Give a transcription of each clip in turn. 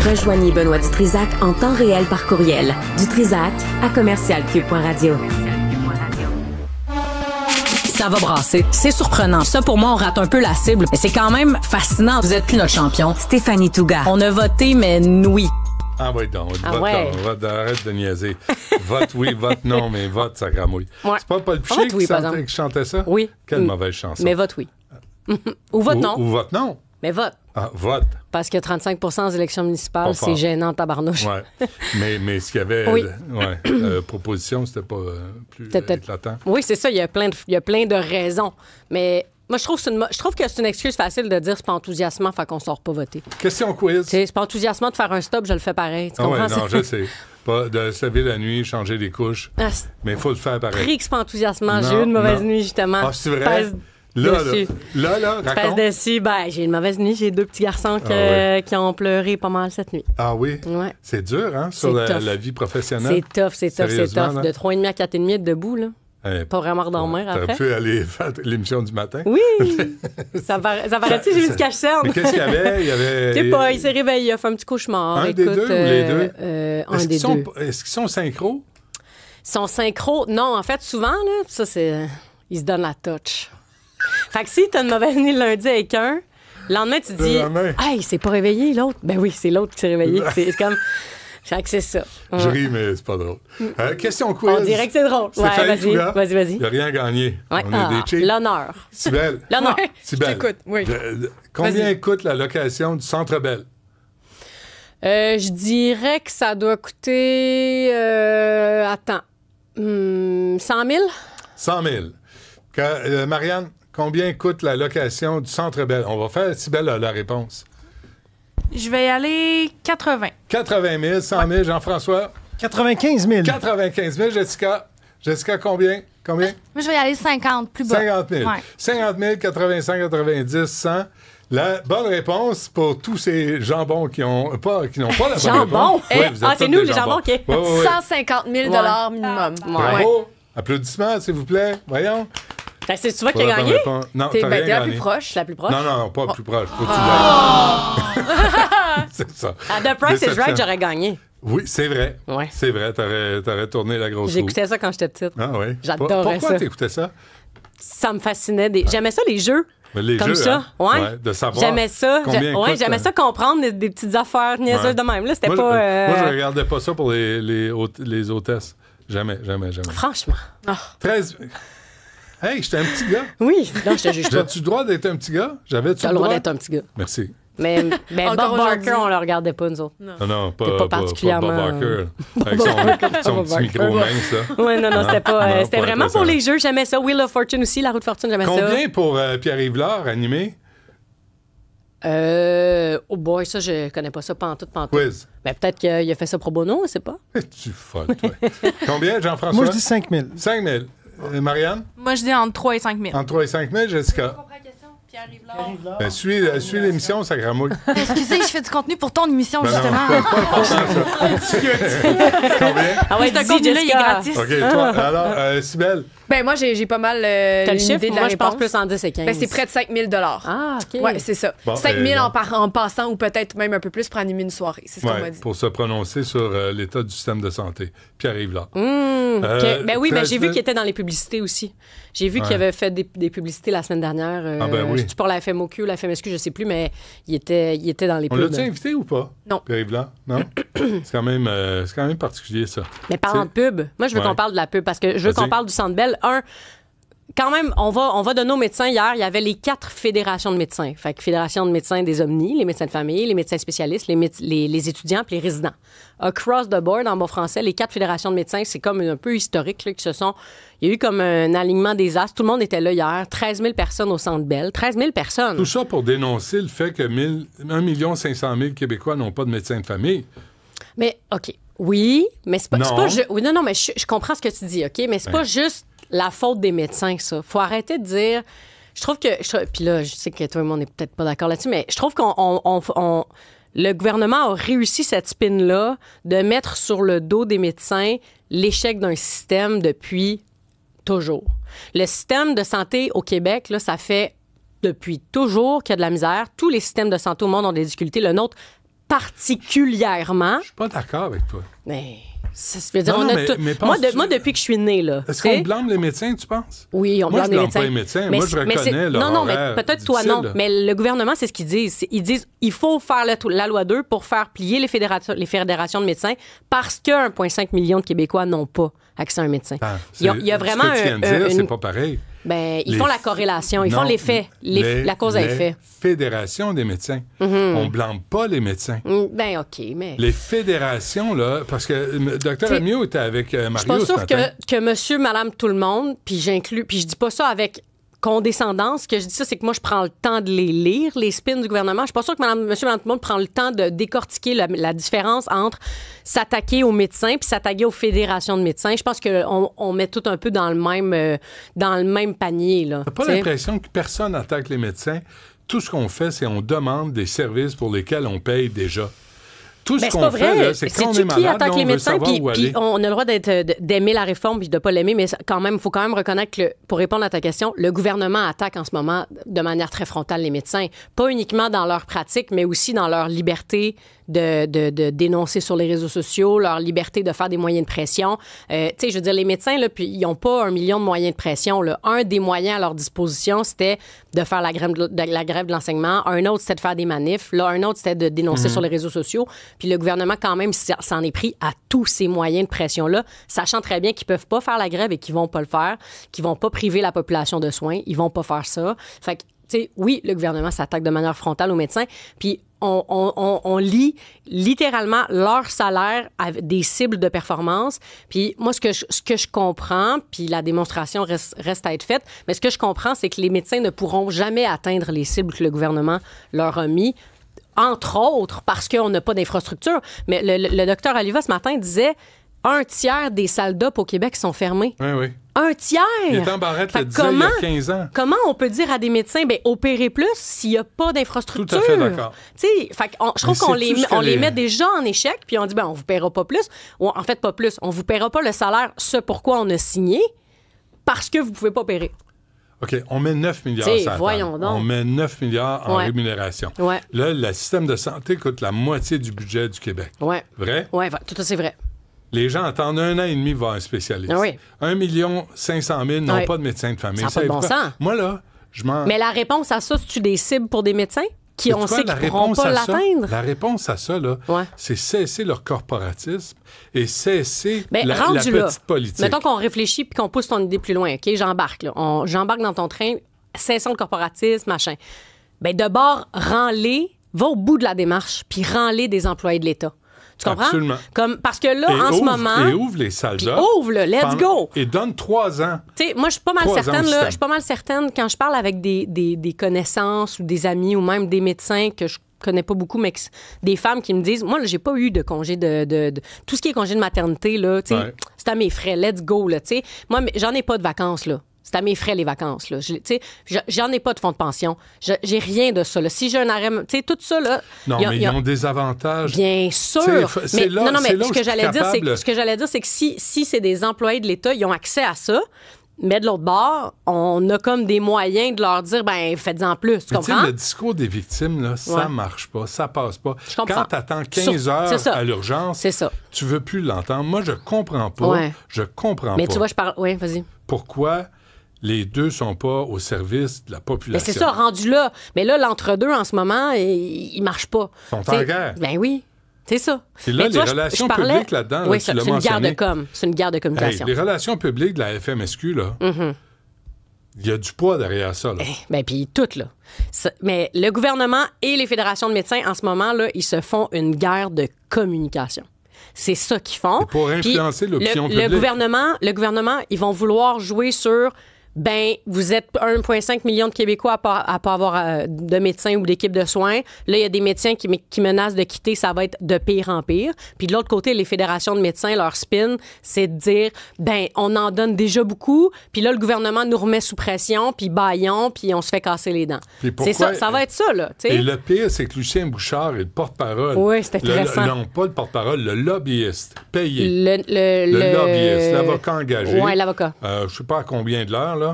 Rejoignez Benoît Dutrisac en temps réel par courriel. Dutrisac@commercialcube.radio. Ça va brasser. C'est surprenant. Ça, pour moi, on rate un peu la cible. Mais c'est quand même fascinant. Vous êtes plus notre champion. Stéphanie Touga. On a voté, mais oui. Ah oui, donc. ouais. Vote, arrête de niaiser. Vote oui, vote non, mais vote, ça gramouille. Ouais. C'est pas Paul Piché Oui, qui chantait ça? Oui. Quelle mauvaise chanson. Mais vote oui. Ou vote non. Ou vote non. Mais vote. Ah, vote. Parce que 35% aux élections municipales, c'est gênant, tabarnouche. Ouais. mais ce qu'il y avait, Oui. proposition, c'était pas plus éclatant. Oui, c'est ça. Il y a plein de raisons. Mais moi, je trouve que c'est une excuse facile de dire c'est pas enthousiasmant, fait qu'on sort pas voter. Question quiz. C'est pas enthousiasmant de faire un stop, je le fais pareil. Tu comprends? Non, je sais. Pas de se lever la nuit, changer les couches. Mais il faut le faire pareil. Pris que c'est pas enthousiasmant. J'ai eu une mauvaise nuit, justement. Ah, c'est vrai? Là, raconte. Dessus, j'ai une mauvaise nuit. J'ai 2 petits garçons qui ont pleuré pas mal cette nuit. Ah oui? Ouais. C'est dur, hein, sur la vie professionnelle? C'est tough. Là? De 3,5 à 4,5 debout, là. Pas vraiment redormir après. T'aurais pu aller faire l'émission du matin? Oui! ça paraît-tu, j'ai vu du cache-scène. Mais qu'est-ce qu'il y avait? Je sais pas, il s'est réveillé, il a fait un petit cauchemar. Des deux ou les deux? Un des deux. Est-ce qu'ils sont synchro? Ils sont synchro? Non, en fait, souvent, là, ça, c'est... Ils se donnent la touch. Fait que si t'as une mauvaise nuit le lundi avec un, le lendemain, tu te dis « Hey, il s'est pas réveillé, l'autre? » Ben oui, c'est l'autre qui s'est réveillé. C'est comme... Fait que c'est ça. Je ris, mais c'est pas drôle. Question quiz. On dirait que c'est drôle. Ouais, vas-y. Il n'y a rien à gagner. Ouais. On est des cheats. L'honneur. Sybelle. L'honneur. Sybelle. J'écoute, oui. Combien coûte la location du Centre Bell? Je dirais que ça doit coûter... 100 000? 100 000. Marianne, combien coûte la location du Centre Bell? On va faire, Sybelle a la réponse. Je vais y aller 80. 80 000, 100 000, Jean-François? 95 000. 95 000, Jessica? Jessica, combien? Moi, je vais y aller 50, plus bas. 50 000. Ouais. 50 000, 85, 90, 100. La bonne réponse pour tous ces jambons qui n'ont pas la bonne réponse. Jambon? C'est nous, les jambons, OK. 150 000 minimum. Bravo. Applaudissements, s'il vous plaît. Voyons. C'est toi qui as gagné? Non, t'as rien T'es la gagné. plus proche. La plus proche? Non, pas plus proche. Faut que tu l'ailles. C'est ça. À The Price is Right, j'aurais gagné. Oui, c'est vrai. Ouais. C'est vrai, t'aurais tourné la grosse roue. J'écoutais ça quand j'étais petite. Ah oui? J'adorais ça. Pourquoi t'écoutais ça? Ça me fascinait. J'aimais ça, les jeux. Mais les comme jeux, ça. Hein? Ouais. De savoir. J'aimais ça. J'aimais ça comprendre des petites affaires niaiseuses de même. Là, c'était moi, pas. Moi, je regardais pas ça pour les hôtesses. Jamais. Franchement. 13. Hey, j'étais un petit gars. Oui, non, je te juge pas. J'avais-tu le droit d'être un petit gars? J'avais-tu le droit d'être un petit gars. Merci. Mais Bob Barker, on le regardait pas, nous autres. Non, pas particulièrement. Bob Barker. Avec son petit micro mince, là. Oui, non, c'était pas. C'était vraiment pour les jeux. J'aimais ça. Wheel of Fortune aussi, La Roue de Fortune, j'aimais ça. Combien pour Pierre-Yves Lard, animé? Oh boy, ça, je connais pas ça pantoute. Quiz. Ben, peut-être qu'il a fait ça pro bono, on sait pas. Es-tu folle, toi? Combien, Jean-François? Moi, je dis 5 000. 5 000. Marianne? Moi, je dis entre 3 et 5 000. Entre 3 et 5 000, Jessica? Pierre-Yves Lard. Ben, suis l'émission, ça gramouille. Excusez, je fais du contenu pour ton émission, justement. Non, pas important, ça. Combien? Ah ouais, ce contenu-là, il est gratis. OK, toi, alors, Sybelle? Ben, moi, j'ai pas mal T'as le chiffre? l'idée de la Moi, je pense réponse. plus en 10 et 15. Ben, c'est près de 5 000 Ah, OK. Ouais, c'est ça. Bon, 5 000 non. en passant ou peut-être même un peu plus pour animer une soirée. C'est ce qu'on m'a dit. Pour se prononcer sur l'état du système de santé. Pierre-Yves Lard. OK. Ben oui, mais j'ai vu 13 000. qu'il était dans les publicités aussi. J'ai vu qu'il avait fait des publicités la semaine dernière. ben oui. C'est-tu pour la FMOQ ou la FMSQ, je sais plus, mais il était dans les On pubs. l'a-tu invité ou pas? Non. Pierre-Yves Lard? Non? c'est quand même particulier, ça. Mais parlant de pub, moi, je veux qu'on parle de la pub parce que je veux Vas-y. qu'on parle du Centre Bell. Quand même, on va donner aux médecins. Hier, il y avait les 4 fédérations de médecins. Fait que fédération de médecins des Omnis, les médecins de famille, les médecins spécialistes, les étudiants puis les résidents. Across the board, en bon français, les 4 fédérations de médecins, c'est comme un peu historique, là, il y a eu comme un alignement des astres. Tout le monde était là hier. 13 000 personnes au Centre Bell. 13 000 personnes. Tout ça pour dénoncer le fait que 1 500 000 Québécois n'ont pas de médecin de famille. Mais, OK. Oui, mais c'est pas... Non. c'est pas oui, non, mais je comprends ce que tu dis, OK? Mais c'est pas juste la faute des médecins, ça. Faut arrêter de dire... Je trouve que... Puis là, je sais que tout le monde n'est peut-être pas d'accord là-dessus, mais je trouve le gouvernement a réussi cette spin-là de mettre sur le dos des médecins l'échec d'un système depuis toujours. Le système de santé au Québec, là, ça fait depuis toujours qu'il y a de la misère. Tous les systèmes de santé au monde ont des difficultés. Le nôtre, particulièrement. Je suis pas d'accord avec toi. Mais... Je veux dire, Non, on a mais- tout... mais moi, penses-tu- moi, depuis que je suis née, là. Est-ce tu sais, qu'on blâme les médecins, tu penses? Oui, on Moi, blâme je les blâme médecins. pas les médecins. Mais Moi, je c'est- mais c'est- reconnais leur Non, mais horaire peut-être toi, non. difficile. Mais le gouvernement, c'est ce qu'ils disent. Ils disent il faut faire la loi 2 pour faire plier les fédérations de médecins parce que 1,5 million de Québécois n'ont pas accès à un médecin. Ah, Il y a vraiment ce que tu viens de dire, une- c'est pas pareil. Ben, ils Les font la f- corrélation, ils Non, font l'effet, la cause à effet. Fédération des médecins. On blâme pas les médecins. Ben, OK, mais... Les fédérations, là, parce que le docteur T'sais, Amiot était avec Mario Je suis pas ce sûre matin. que monsieur, madame, tout le monde, puis je dis pas ça avec condescendance, que je dis ça, c'est que moi, je prends le temps de les lire, les spins du gouvernement. Je suis pas sûre que monsieur, madame, tout le monde prend le temps de décortiquer la différence entre s'attaquer aux médecins puis s'attaquer aux fédérations de médecins. Je pense qu'on met tout un peu dans le même panier, là. T'as pas T'sais. l'impression que personne attaque les médecins? Tout ce qu'on fait, c'est on demande des services pour lesquels on paye déjà. Tout ce Ben, c'est qu'on pas fait, vrai. là, c'est quand on Sais-tu est qui malade, attaque là, les on veut médecins? savoir Puis où aller. on a le droit d'aimer la réforme puis de pas l'aimer, mais quand même, il faut quand même reconnaître que, pour répondre à ta question, le gouvernement attaque en ce moment de manière très frontale les médecins. Pas uniquement dans leur pratique, mais aussi dans leur liberté de dénoncer sur les réseaux sociaux, leur liberté de faire des moyens de pression. Tu sais, je veux dire, les médecins, là, puis ils n'ont pas 1 million de moyens de pression, là. Un des moyens à leur disposition, c'était de faire la grève de l'enseignement. Un autre, c'était de faire des manifs. Là, un autre, c'était de dénoncer sur les réseaux sociaux. Puis le gouvernement, quand même, s'en est pris à tous ces moyens de pression-là, sachant très bien qu'ils peuvent pas faire la grève et qu'ils vont pas le faire, qu'ils vont pas priver la population de soins. Ils vont pas faire ça. Fait que, tu sais, oui, le gouvernement s'attaque de manière frontale aux médecins, puis on lie littéralement leur salaire à des cibles de performance. Puis moi, ce que je comprends, puis la démonstration reste à être faite, mais ce que je comprends, c'est que les médecins ne pourront jamais atteindre les cibles que le gouvernement leur a mis, entre autres parce qu'on n'a pas d'infrastructure. Mais le docteur Oliva, ce matin, disait 1/3 des salles d'op au Québec sont fermées. Oui, oui. 1/3! Il était en barrette, Fait le que disait il y a 15 ans. Comment on peut dire à des médecins, ben opérez plus s'il n'y a pas d'infrastructure? Tout à fait d'accord. Tu sais, je trouve qu'on sais-tu ce que on les les- met déjà en échec, puis on dit, ben on vous paiera pas plus. Ou en fait, pas plus. On vous paiera pas le salaire, ce pourquoi on a signé, parce que vous pouvez pas opérer. OK, on met 9 milliards T'sais, sur la voyons table. donc. On met 9 milliards en Ouais. rémunération. Ouais. Là, le système de santé coûte la moitié du budget du Québec. Ouais. Vrai? Ouais, tout ça, c'est vrai. Les gens attendent 1 an et demi voir un spécialiste. Ah oui. 1 500 000 n'ont Ouais. pas de médecin de famille. Ça n'a pas de bon Savez-vous quoi? sens. Moi, là, je m'en... Mais la réponse à ça, c'est-tu des cibles pour des médecins qui, Sais-tu on quoi? sait La qu'ils ne pourront réponse pas à ça- l'atteindre? La réponse à ça, là, Ouais. c'est cesser leur corporatisme et cesser Ben, la rendu petite là, politique. mettons qu'on réfléchit puis qu'on pousse ton idée plus loin, OK? J'embarque, là. J'embarque dans ton train, cessons le corporatisme, machin. Ben, de bord, rends-les, va au bout de la démarche, puis rends-les des employés de l'État. Tu comprends? Absolument. Parce que là, Et en ce ouvre- moment... Et ouvre les salles Puis d'op. ouvre-le, let's go! Et donne 3 ans. Tu sais, moi, je suis pas mal 3 ans certaine, au là, système. je suis pas mal certaine, quand je parle avec des connaissances ou des amis ou même des médecins que je connais pas beaucoup, mais des femmes qui me disent, moi, là, j'ai pas eu de congé de tout ce qui est congé de maternité, là, tu sais, Ouais. c'est à mes frais, let's go, là, tu sais. Moi, j'en ai pas de vacances, là. C'est à mes frais, les vacances, là. Tu sais, j'en ai pas de fonds de pension. J'ai rien de ça, là. Si j'ai un arrêt, tu sais, tout ça, là... Non, mais ils ont des avantages. Bien sûr. T'sais, c'est Mais, là- non, mais c'est là ce où que je suis j'allais dire, c'est capable. ce que j'allais dire, c'est que si c'est des employés de l'État, ils ont accès à ça. Mais de l'autre bord, on a comme des moyens de leur dire, ben faites-en plus. Tu Mais tu sais, comprends? le discours des victimes, là, ça Ouais. marche pas, ça passe pas. Je comprends. Quand tu attends 15 C'est heures ça. à l'urgence, C'est ça. tu veux plus l'entendre. Moi, je comprends pas. Ouais. Je comprends Mais pas. tu vois, je parle. Oui, vas-y. Pourquoi les deux sont pas au service de la Mais population? c'est ça, rendu là. Mais là, l'entre-deux, en ce moment, il marche pas. Ils sont en T'sais, guerre. Ben oui. C'est ça. Et là, Mais tu les vois, relations je parlais- publiques là-dedans, là, oui, tu ça, l'as c'est une guerre de mentionné. com. C'est une guerre de Hey, communication. les relations publiques de la FMSQ, là, il y a du poids derrière ça. Là. Ben, puis tout, là. Mais le gouvernement et les fédérations de médecins, en ce moment, là, ils se font une guerre de communication. C'est ça qu'ils font. C'est pour Puis influencer l'opinion le publique. gouvernement, ils vont vouloir jouer sur... Ben, vous êtes 1,5 million de Québécois à pas avoir de médecins ou d'équipe de soins. Là, il y a des médecins qui menacent de quitter. Ça va être de pire en pire. Puis de l'autre côté, les fédérations de médecins, leur spin, c'est de dire, ben, on en donne déjà beaucoup. Puis là, le gouvernement nous remet sous pression, puis baillons, puis on se fait casser les dents. Puis C'est pourquoi- ça va être ça, là. tu sais. Et le pire, c'est que Lucien Bouchard est le porte-parole. Oui, c'est intéressant. Non, pas le porte-parole, le lobbyiste payé. Le lobbyiste, l'avocat engagé. Oui, l'avocat. Je sais pas à combien de l'heure, là.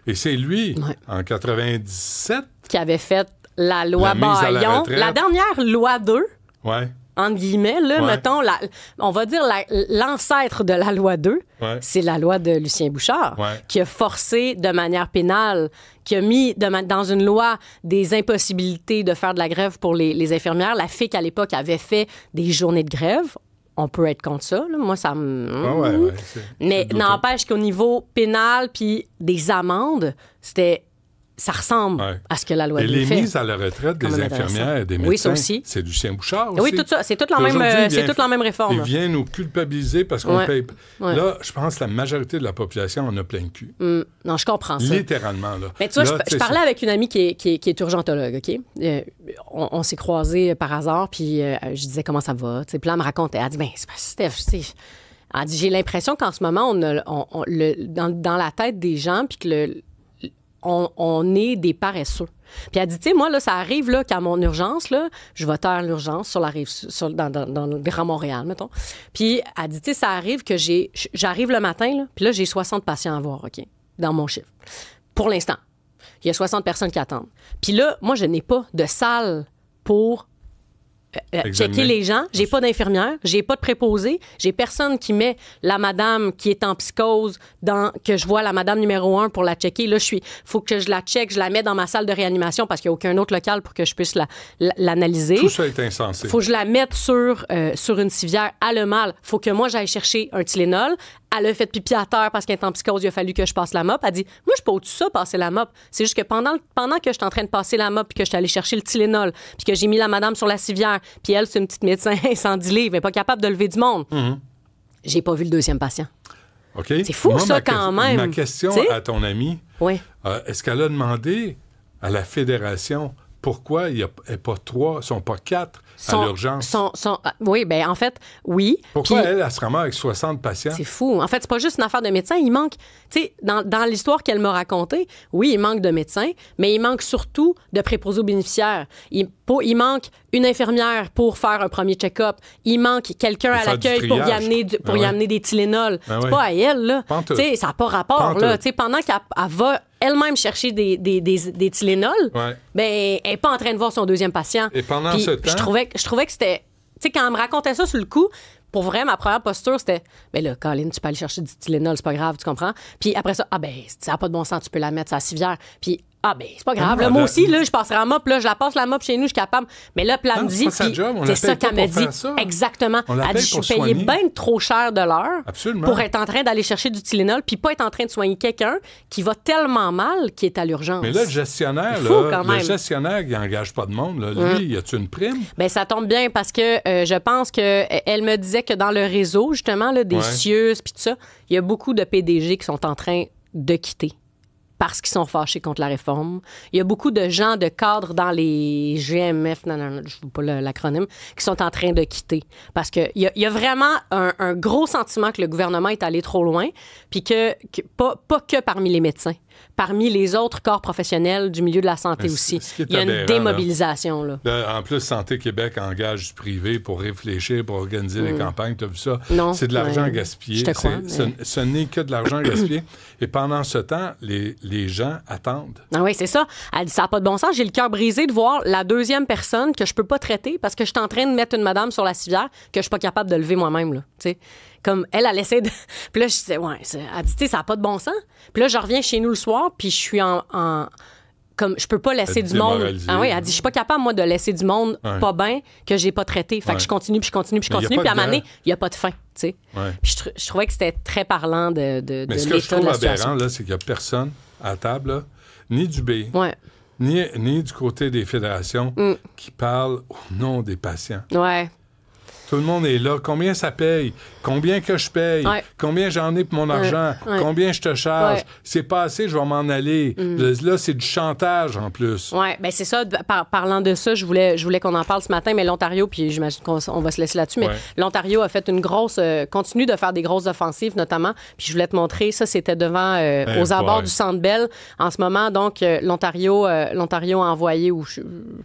Et c'est lui, Ouais. en 97, Qui avait fait la loi La mise à la Baillon. retraite. La dernière loi 2, Ouais. Entre guillemets, là, mettons, on va dire l'ancêtre de la loi 2, c'est la loi de Lucien Bouchard, qui a forcé de manière pénale, qui a mis dans une loi des impossibilités de faire de la grève pour les infirmières. La FIC, à l'époque, avait fait des journées de grève. On peut être contre ça. Là. Moi, ça me... Mais n'empêche qu'au niveau pénal puis des amendes, ça ressemble à ce que la loi fait. Et les mises à la retraite des infirmières et des médecins, ça aussi. C'est Lucien Bouchard aussi. Oui, tout ça. C'est toute la même réforme. Il vient nous culpabiliser parce qu'on paye. Là, je pense que la majorité de la population en a plein le cul. Non, je comprends ça. Littéralement, là. Mais tu vois, je parlais avec une amie qui est urgentologue, OK? On s'est croisés par hasard, puis je disais comment ça va. Puis là, elle me racontait. Elle dit, c'est pas Steph, elle dit, j'ai l'impression qu'en ce moment, dans la tête des gens, puis que on est des paresseux. Puis elle dit, tu sais, moi, là, ça arrive là, qu'à mon urgence, là, je vais taire l'urgence sur la rive, dans le Grand Montréal, mettons. Puis elle dit, tu sais, ça arrive que j'arrive le matin, là, puis là, j'ai 60 patients à voir, OK, dans mon chiffre. Pour l'instant. Il y a 60 personnes qui attendent. Puis là, moi, je n'ai pas de salle pour checker les gens. J'ai pas d'infirmière, j'ai pas de préposé, j'ai personne qui met la madame qui est en psychose que je vois la madame numéro 1 pour la checker. Là, faut que je la check, je la mets dans ma salle de réanimation parce qu'il n'y a aucun autre local pour que je puisse l'analyser. Tout ça est insensé. Faut que je la mette sur une civière. Elle a mal. Faut que moi, j'aille chercher un Tylenol. Elle a fait pipi à terre parce qu'elle est en psychose, il a fallu que je passe la mop. Elle dit, moi, je peux au-dessus ça, passer la mop. C'est juste que pendant que je suis en train de passer la mop puis que je suis allée chercher le Tylenol puis que j'ai mis la madame sur la civière puis elle, c'est une petite médecin 110 livres, elle n'est pas capable de lever du monde. J'ai pas vu le deuxième patient. OK. C'est fou, ça, quand même. Ma question à ton amie, est-ce qu'elle a demandé à la fédération pourquoi il n'y a pas 3, ils sont pas 4 à l'urgence? Oui, bien, en fait, oui. Pourquoi elle se ramasse avec 60 patients? C'est fou. En fait, c'est pas juste une affaire de médecin. Il manque, tu sais, dans l'histoire qu'elle m'a racontée, oui, il manque de médecins, mais il manque surtout de préposés aux bénéficiaires. Il manque une infirmière pour faire un premier check-up. Il manque quelqu'un à l'accueil pour y amener des Tylenol. C'est pas à elle, là. Tu sais, ça n'a pas rapport, là. Tu sais, pendant qu'elle va elle-même chercher des Tylenol, ben, elle n'est pas en train de voir son deuxième patient. Et pendant ce temps... Je trouvais que c'était... Tu sais, quand elle me racontait ça sur le coup, pour vrai, ma première posture, c'était, ben là, Colin, tu peux aller chercher du Tylenol, c'est pas grave, tu comprends? Puis après ça, ça n'a pas de bon sens, tu peux la mettre sur la civière. Puis, c'est pas grave. Là, moi aussi, là, je passerai en mop, là, je la passe la mop chez nous, je suis capable. Mais là, elle me dit, c'est ça qu'elle m'a dit. Exactement. Elle dit, je suis payée bien trop cher de l'heure pour être en train d'aller chercher du Tylenol puis pas être en train de soigner quelqu'un qui va tellement mal qu'il est à l'urgence. Mais là, le gestionnaire, il n'engage pas de monde. Là. Lui, y a-tu une prime? Bien, ça tombe bien parce que je pense qu'elle me disait que dans le réseau, justement, là, des CIUS puis tout ça, il y a beaucoup de PDG qui sont en train de quitter parce qu'ils sont fâchés contre la réforme. Il y a beaucoup de gens de cadres dans les GMF, je ne veux pas l'acronyme, qui sont en train de quitter. Parce qu'il y a vraiment un gros sentiment que le gouvernement est allé trop loin, puis pas que parmi les médecins, parmi les autres corps professionnels du milieu de la santé aussi. Il y a une démobilisation. Là. En plus, Santé Québec engage du privé pour réfléchir, pour organiser les campagnes. Tu as vu ça? Non. C'est de l'argent gaspillé. Je te crois, ce n'est que de l'argent gaspillé. Et pendant ce temps, les gens attendent. Ah oui, c'est ça. Elle dit, ça n'a pas de bon sens. J'ai le cœur brisé de voir la deuxième personne que je peux pas traiter parce que je suis en train de mettre une madame sur la civière que je suis pas capable de lever moi-même. Là, t'sais. Comme elle essaie de... Puis là, je disais, elle dit, ça n'a pas de bon sens. Puis là, je reviens chez nous le soir, puis je suis comme je peux pas laisser du monde. Ah oui, elle dit, je suis pas capable, moi, de laisser du monde pas bien que j'ai pas traité. Fait que je continue, puis je continue, puis je continue. Puis à un moment donné, il n'y a pas de fin, tu sais. Puis je trouvais que c'était très parlant de Mais ce que je trouve aberrant, là, c'est qu'il n'y a personne à la table, là, ni du B, ni du côté des fédérations qui parle au nom des patients. Ouais. Tout le monde est là. Combien ça paye? Combien que je paye? Combien j'en ai pour mon argent? Combien je te charge? C'est pas assez, je vais m'en aller. Là, c'est du chantage en plus. Oui, bien c'est ça. Parlant de ça, je voulais qu'on en parle ce matin, mais l'Ontario, puis j'imagine qu'on va se laisser là-dessus, mais l'Ontario a fait continue de faire des grosses offensives, notamment. Puis je voulais te montrer, ça, c'était devant, aux abords du Centre Bell. En ce moment, donc, l'Ontario a envoyé,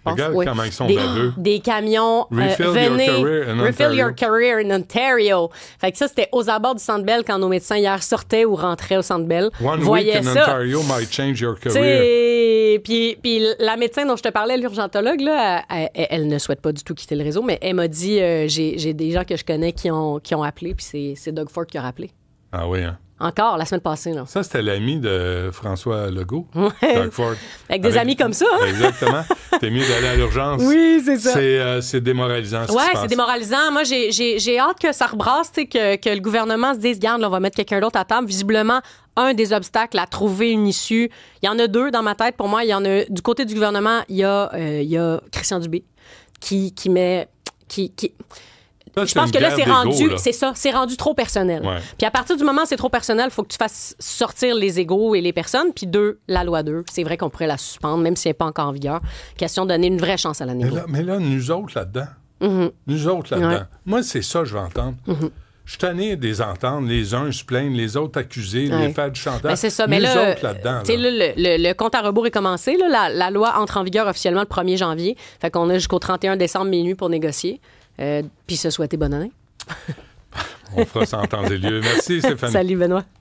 Regarde comment ils sont baveux. Des camions, venez, Refill Ontario. your career in Ontario. Fait que ça, c'était aux abords du Centre Bell quand nos médecins hier sortaient ou rentraient au Centre Bell. One voyaient week in ça. Ontario might change your career. T'sais, puis la médecin dont je te parlais, l'urgentologue, là, elle ne souhaite pas du tout quitter le réseau, mais elle m'a dit, j'ai des gens que je connais qui ont appelé, puis c'est Doug Ford qui a rappelé. Ah oui, hein? Encore, la semaine passée. Là. Ça, c'était l'ami de François Legault, Ouais. Doug Ford. Avec des amis comme ça. Hein? Exactement. T'es mieux d'aller à l'urgence. Oui, c'est ça. C'est démoralisant, ce qui se Ouais, passe. c'est démoralisant. Moi, j'ai hâte que ça rebrasse, que le gouvernement se dise, garde, là, on va mettre quelqu'un d'autre à table. Visiblement, un des obstacles à trouver une issue, il y en a deux dans ma tête. Pour moi, il y en a du côté du gouvernement, il y a Christian Dubé qui met... Ça, Je pense que là, c'est d'ego, rendu, là. c'est ça, c'est rendu trop personnel. Ouais. Puis à partir du moment où c'est trop personnel, il faut que tu fasses sortir les égos et les personnes. Puis la loi 2, c'est vrai qu'on pourrait la suspendre, même si elle n'est pas encore en vigueur. Question de donner une vraie chance à la négo. Mais là, nous autres là-dedans. Nous autres là-dedans. Ouais. Moi, c'est ça que je veux entendre. Je suis tanné de les entendre, les uns se plaignent, les autres accusés, les faire du chantage. Ben, c'est ça, nous mais là, autres là-dedans. tu sais, là. là, le compte à rebours est commencé. Là, la loi entre en vigueur officiellement le 1er janvier. Fait qu'on a jusqu'au 31 décembre minuit pour négocier. Puis se souhaiter bonne année. On fera ça en temps et lieu. Merci, Stéphanie. Salut, Benoît.